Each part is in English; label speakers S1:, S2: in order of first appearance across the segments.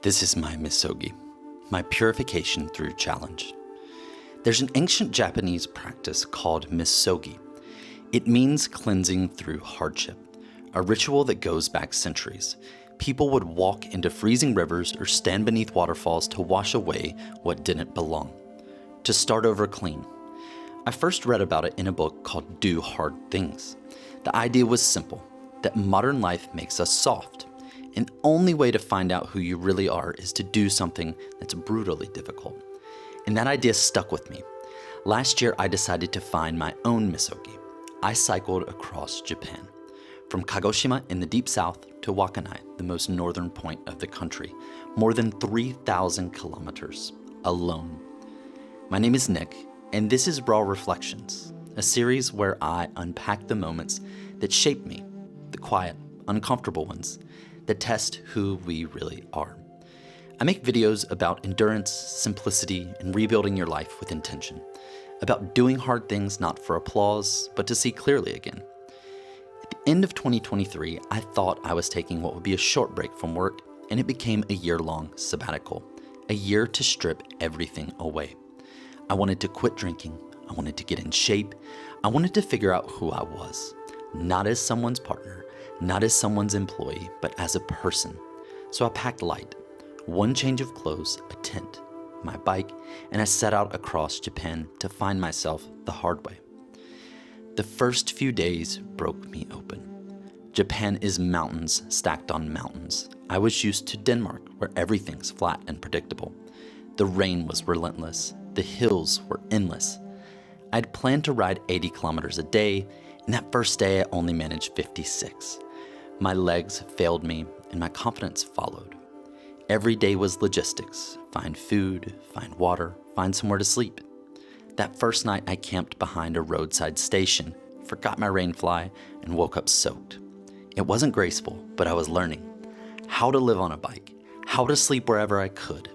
S1: This is my Misogi, my purification through challenge. There's an ancient Japanese practice called Misogi. It means cleansing through hardship, a ritual that goes back centuries. People would walk into freezing rivers or stand beneath waterfalls to wash away what didn't belong, to start over clean. I first read about it in a book called Do Hard Things. The idea was simple, that modern life makes us soft. And the only way to find out who you really are is to do something that's brutally difficult. And that idea stuck with me. Last year, I decided to find my own Misogi. I cycled across Japan, from Kagoshima in the deep south to Wakkanai, the most northern point of the country, more than 3,000 kilometers, alone. My name is Nick, and this is Raw Reflections, a series where I unpack the moments that shape me, the quiet, uncomfortable ones, that test who we really are. I make videos about endurance, simplicity, and rebuilding your life with intention, about doing hard things not for applause, but to see clearly again. At the end of 2023, I thought I was taking what would be a short break from work, and it became a year-long sabbatical, a year to strip everything away. I wanted to quit drinking, I wanted to get in shape, I wanted to figure out who I was, not as someone's partner, not as someone's employee, but as a person. So I packed light, one change of clothes, a tent, my bike, and I set out across Japan to find myself the hard way. The first few days broke me open. Japan is mountains stacked on mountains. I was used to Denmark, where everything's flat and predictable. The rain was relentless. The hills were endless. I'd planned to ride 80 kilometers a day, and that first day I only managed 56. My legs failed me, and my confidence followed. Every day was logistics. Find food, find water, find somewhere to sleep. That first night I camped behind a roadside station, forgot my rain fly, and woke up soaked. It wasn't graceful, but I was learning how to live on a bike, how to sleep wherever I could,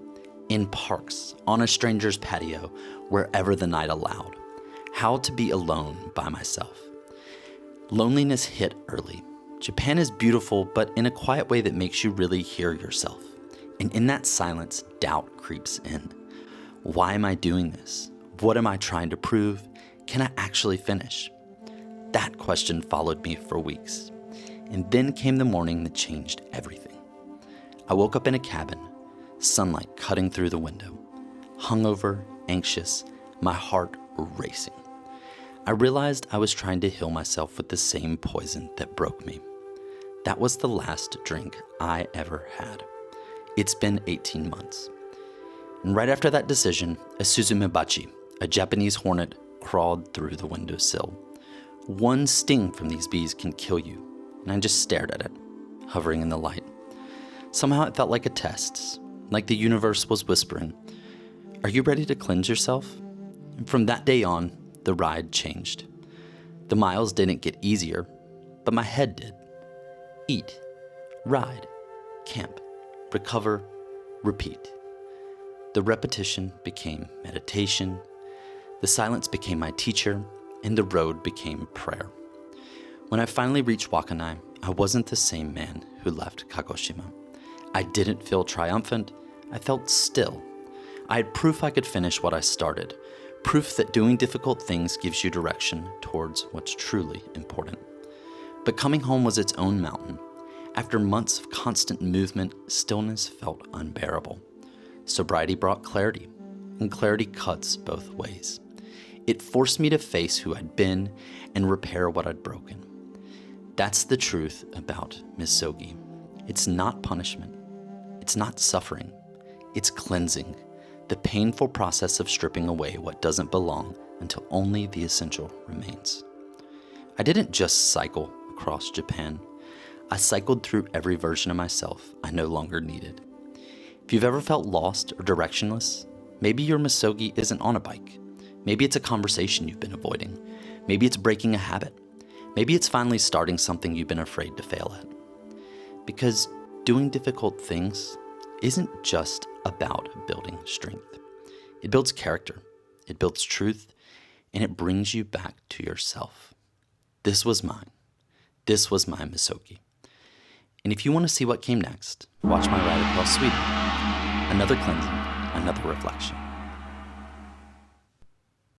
S1: in parks, on a stranger's patio, wherever the night allowed, how to be alone by myself. Loneliness hit early. Japan is beautiful, but in a quiet way that makes you really hear yourself. And in that silence, doubt creeps in. Why am I doing this? What am I trying to prove? Can I actually finish? That question followed me for weeks. And then came the morning that changed everything. I woke up in a cabin, sunlight cutting through the window, hungover, anxious, my heart racing. I realized I was trying to heal myself with the same poison that broke me. That was the last drink I ever had. It's been 18 months. And right after that decision, a suzumebachi, a Japanese hornet, crawled through the windowsill. One sting from these bees can kill you, and I just stared at it, hovering in the light. Somehow it felt like a test, like the universe was whispering, "Are you ready to cleanse yourself?" And from that day on, the ride changed. The miles didn't get easier, but my head did. Eat, ride, camp, recover, repeat. The repetition became meditation, the silence became my teacher, and the road became prayer. When I finally reached Wakkanai, I wasn't the same man who left Kagoshima. I didn't feel triumphant, I felt still. I had proof I could finish what I started, proof that doing difficult things gives you direction towards what's truly important. But coming home was its own mountain. After months of constant movement, stillness felt unbearable. Sobriety brought clarity, and clarity cuts both ways. It forced me to face who I'd been and repair what I'd broken. That's the truth about Misogi. It's not punishment. It's not suffering. It's cleansing, the painful process of stripping away what doesn't belong until only the essential remains. I didn't just cycle across Japan. I cycled through every version of myself I no longer needed. If you've ever felt lost or directionless, maybe your Misogi isn't on a bike. Maybe it's a conversation you've been avoiding. Maybe it's breaking a habit. Maybe it's finally starting something you've been afraid to fail at. Because doing difficult things isn't just about building strength. It builds character, it builds truth, and it brings you back to yourself. This was mine. This was my Misogi. And if you want to see what came next, watch my ride across Sweden. Another cleansing, another reflection.